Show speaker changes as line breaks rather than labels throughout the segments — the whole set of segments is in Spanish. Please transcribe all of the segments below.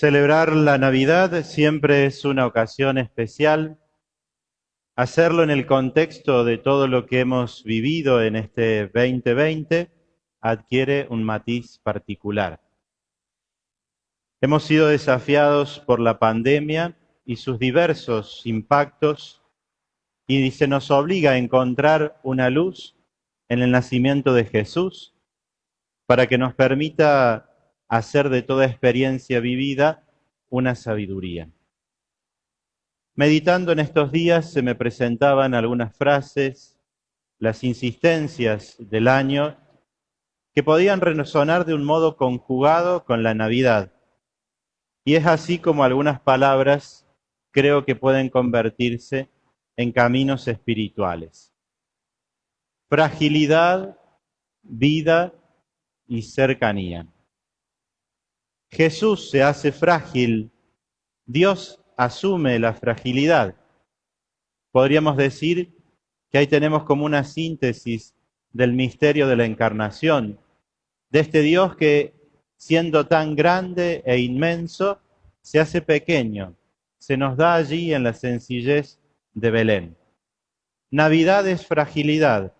Celebrar la Navidad siempre es una ocasión especial. Hacerlo en el contexto de todo lo que hemos vivido en este 2020 adquiere un matiz particular. Hemos sido desafiados por la pandemia y sus diversos impactos y se nos obliga a encontrar una luz en el nacimiento de Jesús para que nos permita hacer de toda experiencia vivida una sabiduría. Meditando en estos días se me presentaban algunas frases, las insistencias del año, que podían resonar de un modo conjugado con la Navidad. Y es así como algunas palabras creo que pueden convertirse en caminos espirituales. Fragilidad, vida y cercanía. Jesús se hace frágil, Dios asume la fragilidad. Podríamos decir que ahí tenemos como una síntesis del misterio de la encarnación, de este Dios que, siendo tan grande e inmenso, se hace pequeño, se nos da allí en la sencillez de Belén. Navidad es fragilidad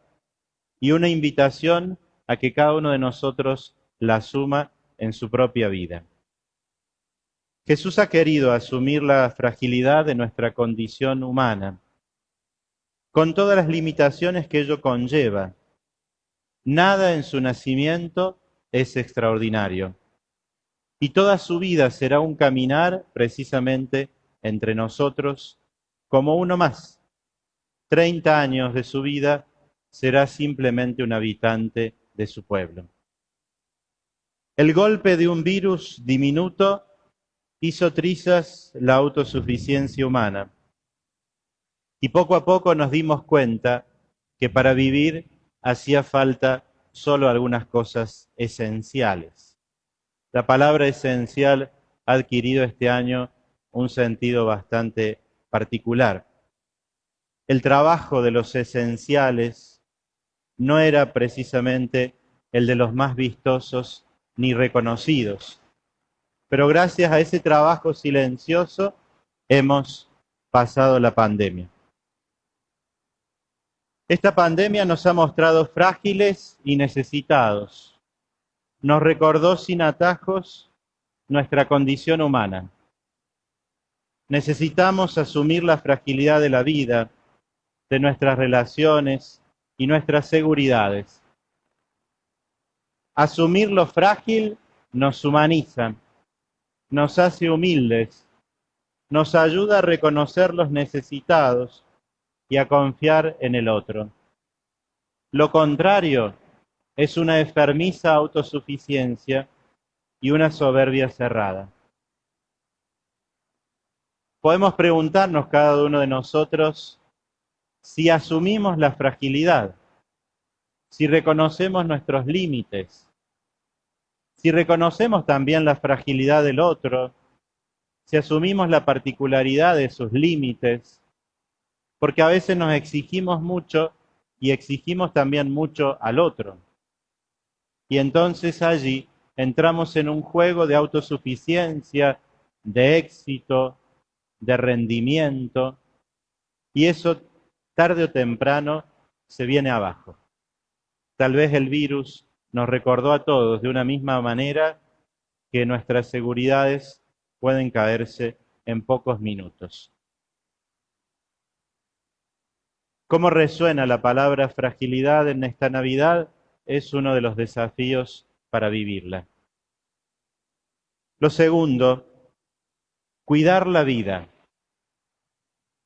y una invitación a que cada uno de nosotros la asuma en su propia vida. Jesús ha querido asumir la fragilidad de nuestra condición humana, con todas las limitaciones que ello conlleva. Nada en su nacimiento es extraordinario. Y toda su vida será un caminar precisamente entre nosotros como uno más. 30 años de su vida será simplemente un habitante de su pueblo. El golpe de un virus diminuto hizo trizas la autosuficiencia humana. Y poco a poco nos dimos cuenta que para vivir hacía falta solo algunas cosas esenciales. La palabra esencial ha adquirido este año un sentido bastante particular. El trabajo de los esenciales no era precisamente el de los más vistosos ni reconocidos, pero gracias a ese trabajo silencioso hemos pasado la pandemia. Esta pandemia nos ha mostrado frágiles y necesitados. Nos recordó sin atajos nuestra condición humana. Necesitamos asumir la fragilidad de la vida, de nuestras relaciones y nuestras seguridades. Asumir lo frágil nos humaniza, nos hace humildes, nos ayuda a reconocer los necesitados y a confiar en el otro. Lo contrario es una enfermiza autosuficiencia y una soberbia cerrada. Podemos preguntarnos cada uno de nosotros si asumimos la fragilidad, si reconocemos nuestros límites, si reconocemos también la fragilidad del otro, si asumimos la particularidad de sus límites, porque a veces nos exigimos mucho y exigimos también mucho al otro. Y entonces allí entramos en un juego de autosuficiencia, de éxito, de rendimiento, y eso tarde o temprano se viene abajo. Tal vez el virus nos recordó a todos de una misma manera que nuestras seguridades pueden caerse en pocos minutos. ¿Cómo resuena la palabra fragilidad en esta Navidad? Es uno de los desafíos para vivirla. Lo segundo, cuidar la vida.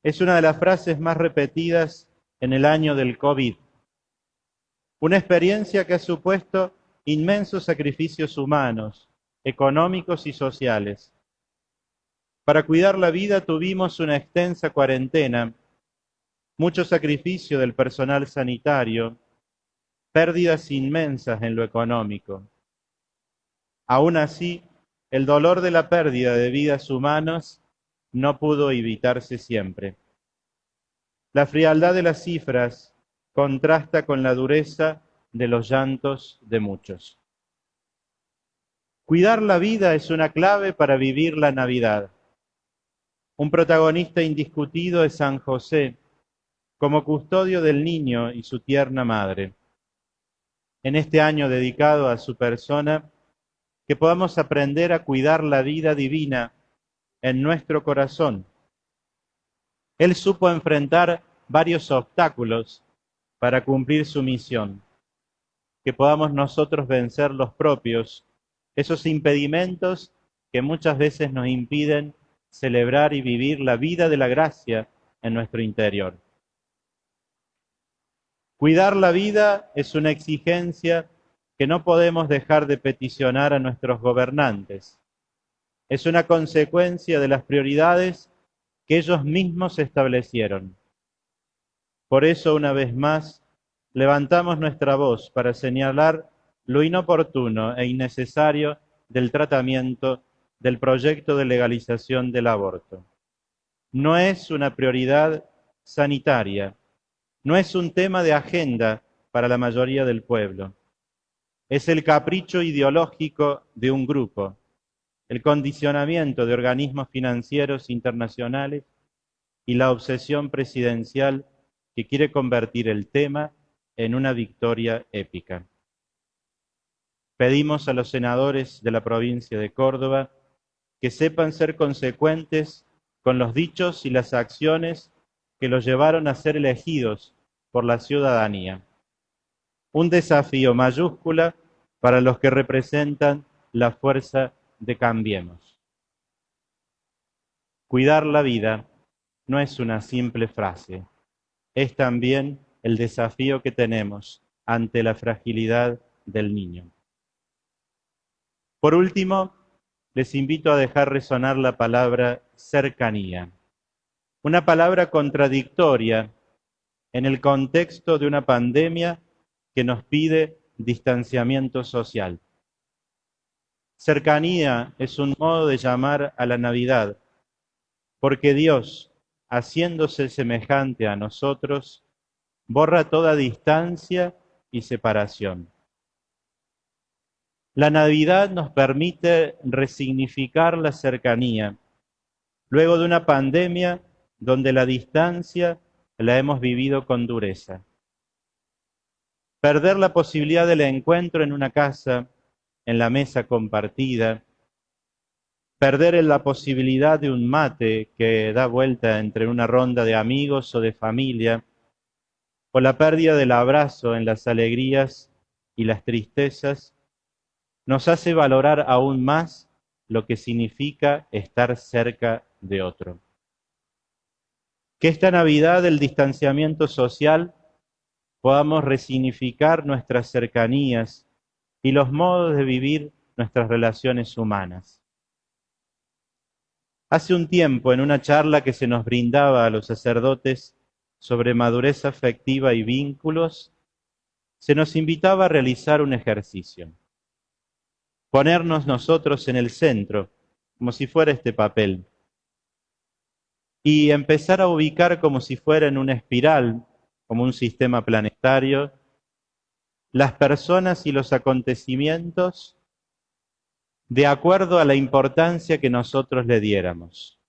Es una de las frases más repetidas en el año del COVID. Una experiencia que ha supuesto inmensos sacrificios humanos, económicos y sociales. Para cuidar la vida tuvimos una extensa cuarentena, mucho sacrificio del personal sanitario, pérdidas inmensas en lo económico. Aún así, el dolor de la pérdida de vidas humanas no pudo evitarse siempre. La frialdad de las cifras contrasta con la dureza de los llantos de muchos. Cuidar la vida es una clave para vivir la Navidad. Un protagonista indiscutido es San José, como custodio del niño y su tierna madre. En este año dedicado a su persona, que podamos aprender a cuidar la vida divina en nuestro corazón. Él supo enfrentar varios obstáculos para cumplir su misión. Que podamos nosotros vencer los propios, esos impedimentos que muchas veces nos impiden celebrar y vivir la vida de la gracia en nuestro interior. Cuidar la vida es una exigencia que no podemos dejar de peticionar a nuestros gobernantes. Es una consecuencia de las prioridades que ellos mismos establecieron. Por eso, una vez más, levantamos nuestra voz para señalar lo inoportuno e innecesario del tratamiento del proyecto de legalización del aborto. No es una prioridad sanitaria, no es un tema de agenda para la mayoría del pueblo. Es el capricho ideológico de un grupo, el condicionamiento de organismos financieros internacionales y la obsesión presidencial que quiere convertir el tema en una victoria épica. Pedimos a los senadores de la provincia de Córdoba que sepan ser consecuentes con los dichos y las acciones que los llevaron a ser elegidos por la ciudadanía. Un desafío mayúscula para los que representan la fuerza de Cambiemos. Cuidar la vida no es una simple frase, es también el desafío que tenemos ante la fragilidad del niño. Por último, les invito a dejar resonar la palabra cercanía, una palabra contradictoria en el contexto de una pandemia que nos pide distanciamiento social. Cercanía es un modo de llamar a la Navidad, porque Dios, haciéndose semejante a nosotros, borra toda distancia y separación. La Navidad nos permite resignificar la cercanía, luego de una pandemia donde la distancia la hemos vivido con dureza. Perder la posibilidad del encuentro en una casa, en la mesa compartida, perder la posibilidad de un mate que da vuelta entre una ronda de amigos o de familia, o la pérdida del abrazo en las alegrías y las tristezas, nos hace valorar aún más lo que significa estar cerca de otro. Que esta Navidad del distanciamiento social podamos resignificar nuestras cercanías y los modos de vivir nuestras relaciones humanas. Hace un tiempo, en una charla que se nos brindaba a los sacerdotes sobre madurez afectiva y vínculos, se nos invitaba a realizar un ejercicio. Ponernos nosotros en el centro, como si fuera este papel, y empezar a ubicar como si fuera en una espiral, como un sistema planetario, las personas y los acontecimientos de acuerdo a la importancia que nosotros le diéramos,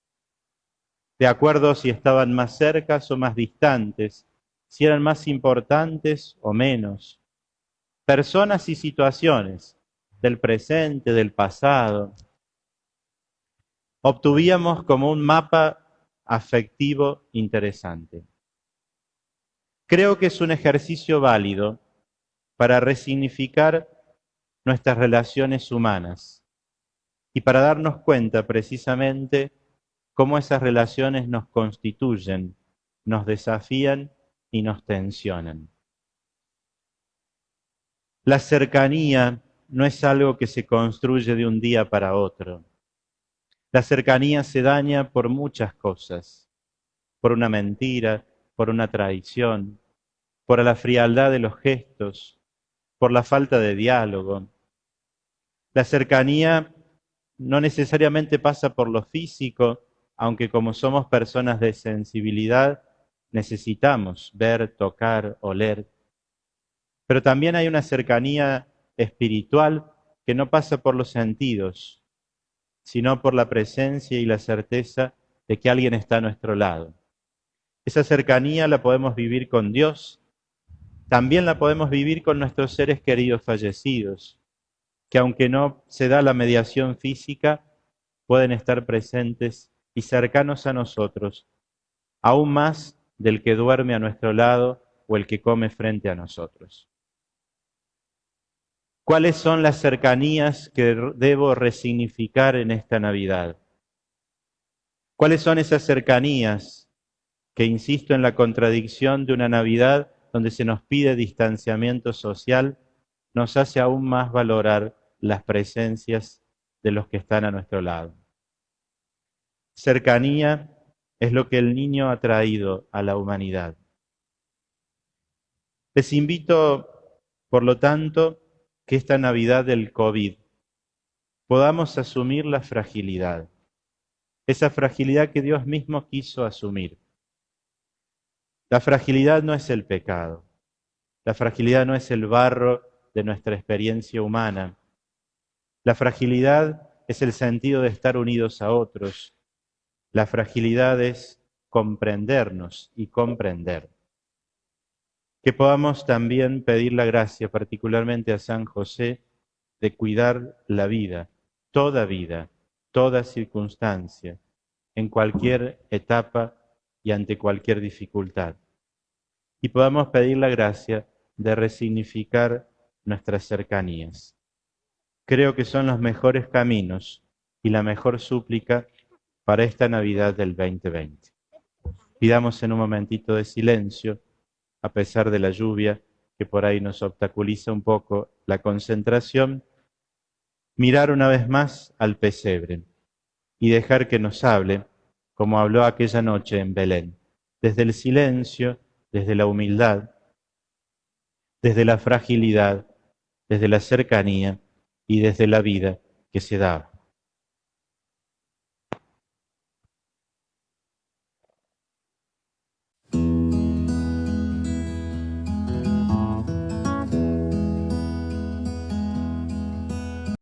de acuerdo si estaban más cercas o más distantes, si eran más importantes o menos, personas y situaciones del presente, del pasado. Obtuvíamos como un mapa afectivo interesante. Creo que es un ejercicio válido para resignificar nuestras relaciones humanas y para darnos cuenta precisamente cómo esas relaciones nos constituyen, nos desafían y nos tensionan. La cercanía no es algo que se construye de un día para otro. La cercanía se daña por muchas cosas, por una mentira, por una traición, por la frialdad de los gestos, por la falta de diálogo. La cercanía no necesariamente pasa por lo físico, aunque como somos personas de sensibilidad, necesitamos ver, tocar, oler. Pero también hay una cercanía espiritual que no pasa por los sentidos, sino por la presencia y la certeza de que alguien está a nuestro lado. Esa cercanía la podemos vivir con Dios, también la podemos vivir con nuestros seres queridos fallecidos, que aunque no se da la mediación física, pueden estar presentes y cercanos a nosotros, aún más del que duerme a nuestro lado o el que come frente a nosotros. ¿Cuáles son las cercanías que debo resignificar en esta Navidad? ¿Cuáles son esas cercanías que, insisto, en la contradicción de una Navidad donde se nos pide distanciamiento social, nos hace aún más valorar las presencias de los que están a nuestro lado? Cercanía es lo que el niño ha traído a la humanidad. Les invito, por lo tanto, que esta Navidad del COVID podamos asumir la fragilidad, esa fragilidad que Dios mismo quiso asumir. La fragilidad no es el pecado, la fragilidad no es el barro de nuestra experiencia humana, la fragilidad es el sentido de estar unidos a otros, la fragilidad es comprendernos y comprender. Que podamos también pedir la gracia, particularmente a San José, de cuidar la vida, toda circunstancia, en cualquier etapa y ante cualquier dificultad. Y podamos pedir la gracia de resignificar nuestras cercanías. Creo que son los mejores caminos y la mejor súplica para esta Navidad del 2020. Pidamos en un momentito de silencio, a pesar de la lluvia que por ahí nos obstaculiza un poco la concentración, mirar una vez más al pesebre y dejar que nos hable, como habló aquella noche en Belén, desde el silencio, desde la humildad, desde la fragilidad, desde la cercanía y desde la vida que se da.